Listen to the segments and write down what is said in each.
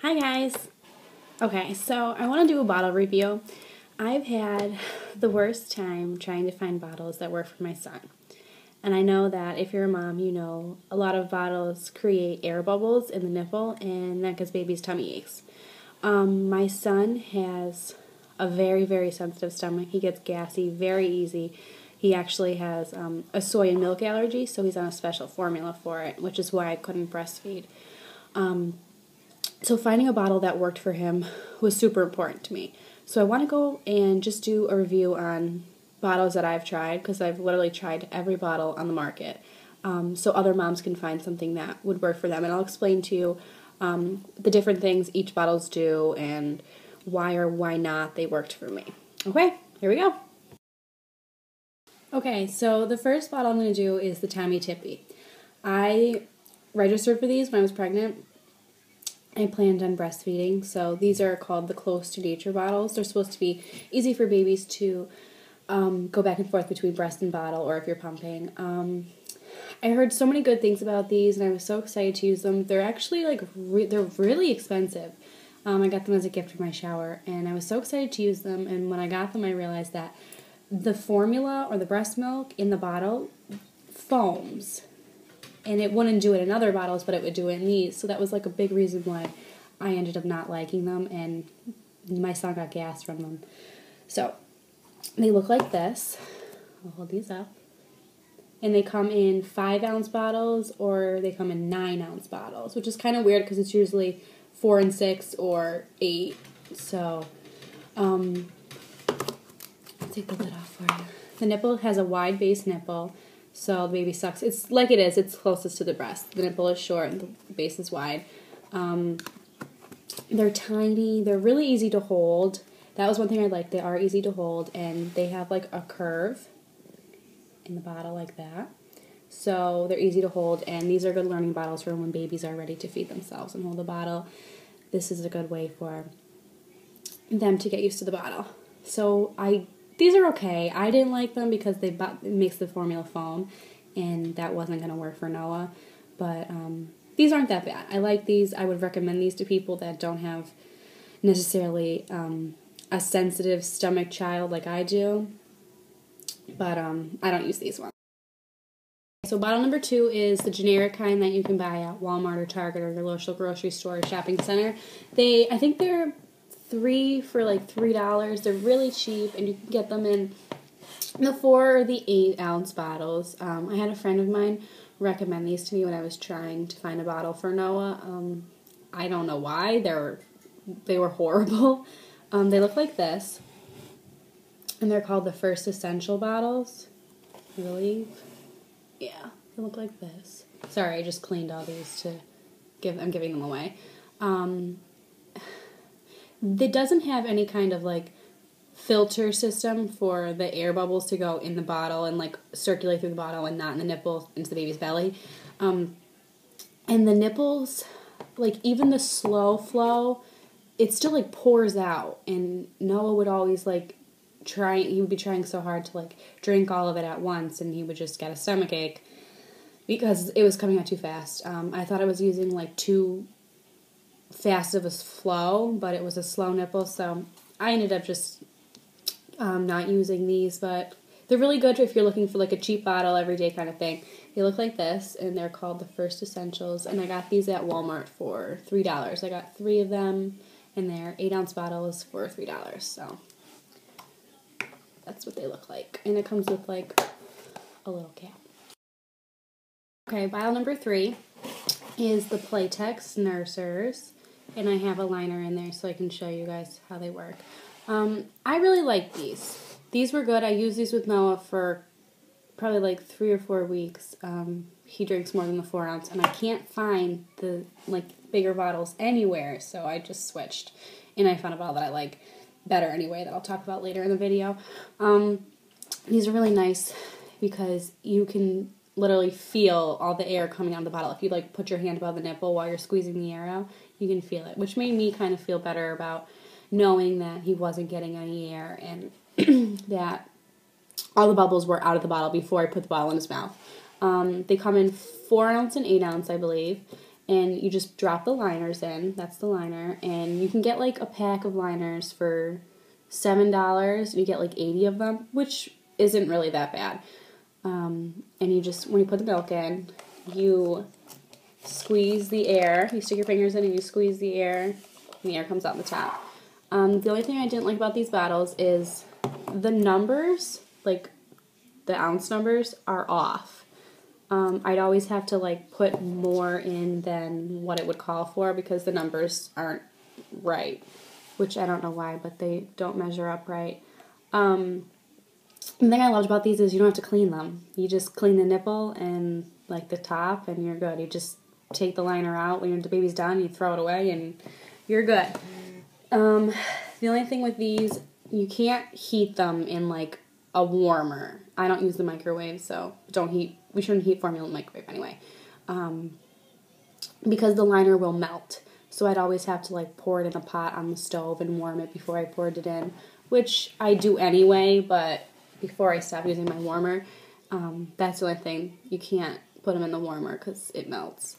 Hi guys! Okay, so I want to do a bottle review. I've had the worst time trying to find bottles that work for my son. And I know that if you're a mom, you know a lot of bottles create air bubbles in the nipple and that gives babies tummy aches. My son has a very, very sensitive stomach. He gets gassy very easy. He actually has a soy and milk allergy, so he's on a special formula for it, which is why I couldn't breastfeed. So finding a bottle that worked for him was super important to me. So I want to go and just do a review on bottles that I've tried, because I've literally tried every bottle on the market, so other moms can find something that would work for them. And I'll explain to you the different things each bottles do and why or why not they worked for me. Okay, here we go. Okay, so the first bottle I'm going to do is the Tommee Tippee. I registered for these when I was pregnant. I planned on breastfeeding, so these are called the Close to Nature bottles. They're supposed to be easy for babies to go back and forth between breast and bottle, or if you're pumping. I heard so many good things about these, and I was so excited to use them. They're actually they're really expensive. I got them as a gift for my shower, and I was so excited to use them. And when I got them, I realized that the formula or the breast milk in the bottle foams. And it wouldn't do it in other bottles, but it would do it in these. So that was like a big reason why I ended up not liking them, and my son got gas from them. So they look like this. I'll hold these up. And they come in 5-ounce bottles, or they come in 9-ounce bottles, which is kind of weird because it's usually 4 and 6 or 8. So I'll take the lid off for you. The nipple has a wide base nipple. So the baby sucks. It's like it's closest to the breast. The nipple is short and the base is wide. They're tiny. They're really easy to hold. That was one thing I liked. They are easy to hold, and they have like a curve in the bottle like that. So they're easy to hold, and these are good learning bottles for when babies are ready to feed themselves and hold the bottle. This is a good way for them to get used to the bottle. So these are okay. I didn't like them because it makes the formula foam, and that wasn't going to work for Noah. But these aren't that bad. I like these. I would recommend these to people that don't have necessarily a sensitive stomach child like I do. But I don't use these ones. So bottle number 2 is the generic kind that you can buy at Walmart or Target or your local grocery store or shopping center. I think they're 3 for like $3. They're really cheap, and you can get them in the 4 or the 8-ounce bottles. I had a friend of mine recommend these to me when I was trying to find a bottle for Noah. I don't know why. They were horrible. They look like this, and they're called the First Essential bottles, I believe. Yeah, they look like this. Sorry, I just cleaned all these I'm giving them away. It doesn't have any kind of like filter system for the air bubbles to go in the bottle and like circulate through the bottle and not in the nipple into the baby's belly. And the nipples, like even the slow flow, it still like pours out. And Noah would always he would be trying so hard to like drink all of it at once, and he would just get a stomach ache because it was coming out too fast. I thought I was using like too fast of a flow, but it was a slow nipple, so I ended up just not using these. But they're really good if you're looking for like a cheap bottle everyday kind of thing. They look like this, and they're called the First Essentials, and I got these at Walmart for $3. I got 3 of them, and they're 8-ounce bottles for $3. So that's what they look like, and it comes with like a little cap. Okay, bottle number 3 is the Playtex Nursers. And I have a liner in there so I can show you guys how they work. I really like these. These were good. I used these with Noah for probably like 3 or 4 weeks. He drinks more than the 4-ounce, and I can't find the bigger bottles anywhere, so I just switched. And I found a bottle that I like better anyway that I'll talk about later in the video. These are really nice because you can literally feel all the air coming out of the bottle. If you put your hand above the nipple while you're squeezing the air out, you can feel it, which made me kind of feel better about knowing that he wasn't getting any air and that all the bubbles were out of the bottle before I put the bottle in his mouth. They come in 4-ounce and 8-ounce, I believe, and you just drop the liners in. That's the liner, and you can get like a pack of liners for $7. You get like 80 of them, which isn't really that bad. And you just, when you put the milk in, you squeeze the air. You stick your fingers in and you squeeze the air, and the air comes out the top. The only thing I didn't like about these bottles is the numbers, like the ounce numbers, are off. I'd always have to like put more in than what it would call for because the numbers aren't right, which I don't know why, but they don't measure up right. The thing I loved about these is you don't have to clean them. You just clean the nipple and like the top, and you're good. You just take the liner out when the baby's done, you throw it away, and you're good. The only thing with these, you can't heat them in like a warmer. I don't use the microwave, so we shouldn't heat formula in the microwave anyway. Because the liner will melt. So I'd always have to like pour it in a pot on the stove and warm it before I poured it in, which I do anyway, but before I stop using my warmer, that's the only thing. You can't put them in the warmer because it melts.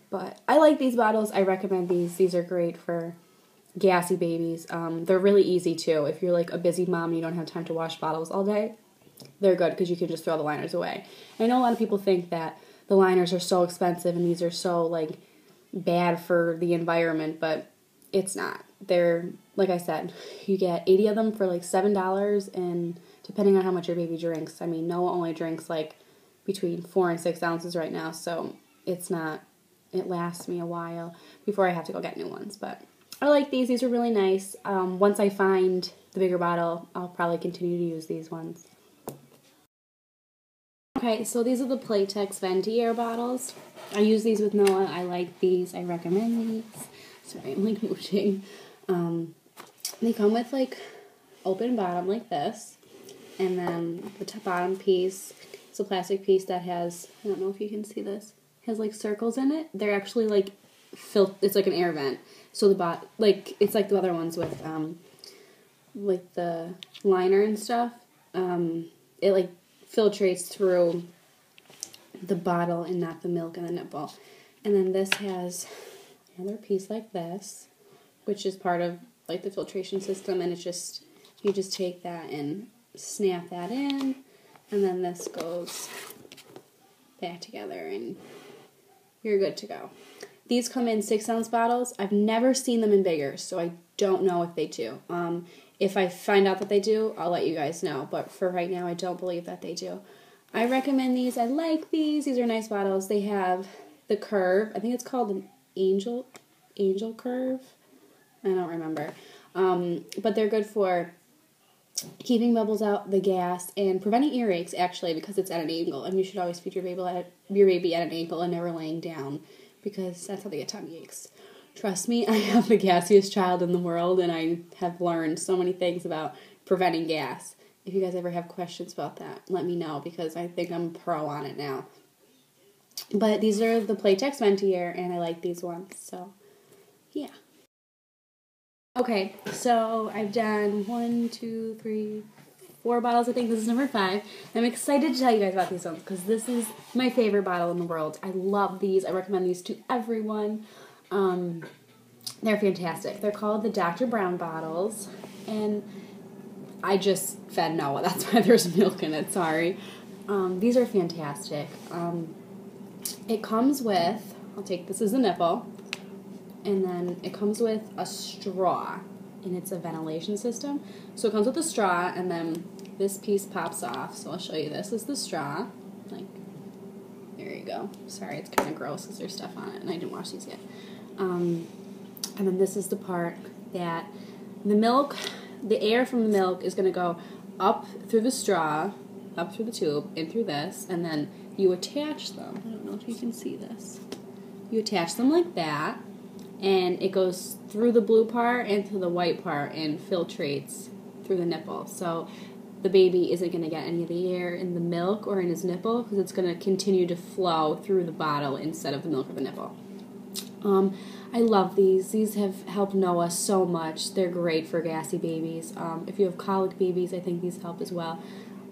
But I like these bottles. I recommend these. These are great for gassy babies. They're really easy too. If you're like a busy mom and you don't have time to wash bottles all day, they're good because you can just throw the liners away. I know a lot of people think that the liners are so expensive and these are so like bad for the environment, but it's not. They're, like I said, you get 80 of them for like $7, and depending on how much your baby drinks. I mean, Noah only drinks like between 4 and 6 ounces right now, so it lasts me a while before I have to go get new ones. But I like these. These are really nice. Once I find the bigger bottle, I'll probably continue to use these ones. Okay, so these are the Playtex Venti Air bottles. I use these with Noah. I like these. I recommend these. Sorry, I'm like mooching. They come with like open bottom like this, and then the top bottom piece is a plastic piece that has, I don't know if you can see this, has like circles in it. They're actually like it's like an air vent. So it's like the other ones with like the liner and stuff. It like filtrates through the bottle and not the milk and the nipple. And then this has another piece like this, which is part of like the filtration system, and you just take that and snap that in, and then this goes back together and you're good to go. These come in 6-ounce bottles. I've never seen them in bigger, so I don't know if they do. If I find out that they do, I'll let you guys know. But for right now, I don't believe that they do. I recommend these. I like these. These are nice bottles. They have the curve. I think it's called an angel curve. I don't remember. But they're good for keeping bubbles out, the gas, and preventing earaches, actually, because it's at an angle. And you should always feed your baby at an angle and never laying down, because that's how they get tummy aches. Trust me, I have the gassiest child in the world, and I have learned so many things about preventing gas. If you guys ever have questions about that, let me know, because I think I'm a pro on it now. But these are the Playtex Venti Air, and I like these ones, so yeah. Okay, so I've done 1, 2, 3, 4 bottles. I think this is number 5. I'm excited to tell you guys about these ones, because this is my favorite bottle in the world. I love these. I recommend these to everyone. They're fantastic. They're called the Dr. Brown bottles, and I just fed Noah. That's why there's milk in it. Sorry. These are fantastic. It comes with, this is the nipple, and then it comes with a straw, and it's a ventilation system. So it comes with a straw, and then this piece pops off. So I'll show you. This is the straw. Like, there you go. Sorry, it's kind of gross because there's stuff on it, and I didn't wash these yet. And then this is the part that the air from the milk is going to go up through the straw, up through the tube, in through this, and then you attach them. I don't know if you can see this. You attach them like that, and it goes through the blue part and through the white part and filtrates through the nipple. So the baby isn't going to get any of the air in the milk or in his nipple, because it's going to continue to flow through the bottle instead of the milk or the nipple. I love these. These have helped Noah so much. They're great for gassy babies. If you have colic babies, I think these help as well.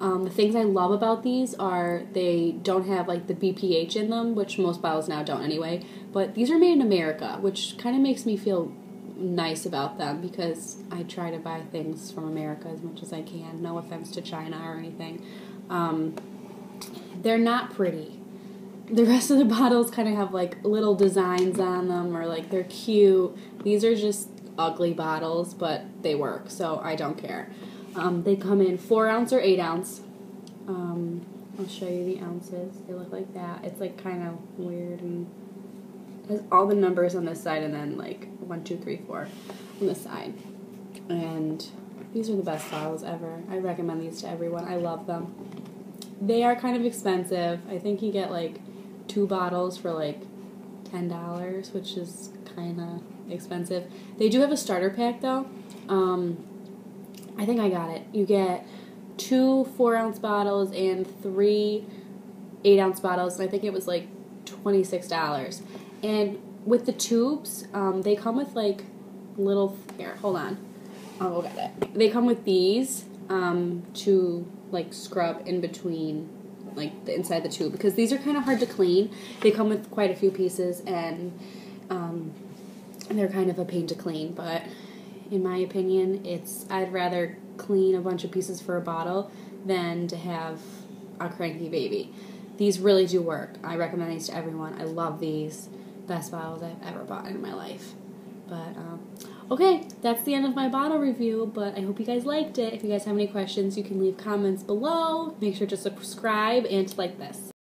The things I love about these are they don't have like the BPH in them, which most bottles now don't anyway. But these are made in America, which kind of makes me feel nice about them because I try to buy things from America as much as I can. No offense to China or anything. They're not pretty. The rest of the bottles kind of have like little designs on them or like they're cute. These are just ugly bottles, but they work, so I don't care. They come in 4 ounce or 8 ounce. I'll show you the ounces. They look like that. It's like kind of weird and has all the numbers on this side and then like 1, 2, 3, 4 on this side. And these are the best bottles ever. I recommend these to everyone. I love them. They are kind of expensive. I think you get like 2 bottles for like $10, which is kind of expensive. They do have a starter pack though. I think I got it. You get 2 4-ounce bottles and 3 8-ounce bottles, and I think it was like $26. And with the tubes, they come with like little. Here, hold on. I'll go get it. They come with these to like scrub in between, like the inside the tube, because these are kind of hard to clean. They come with quite a few pieces, and they're kind of a pain to clean, but in my opinion, I'd rather clean a bunch of pieces for a bottle than to have a cranky baby. These really do work. I recommend these to everyone. I love these. Best bottles I've ever bought in my life. But, okay, that's the end of my bottle review, but I hope you guys liked it. If you guys have any questions, you can leave comments below. Make sure to subscribe and to like this.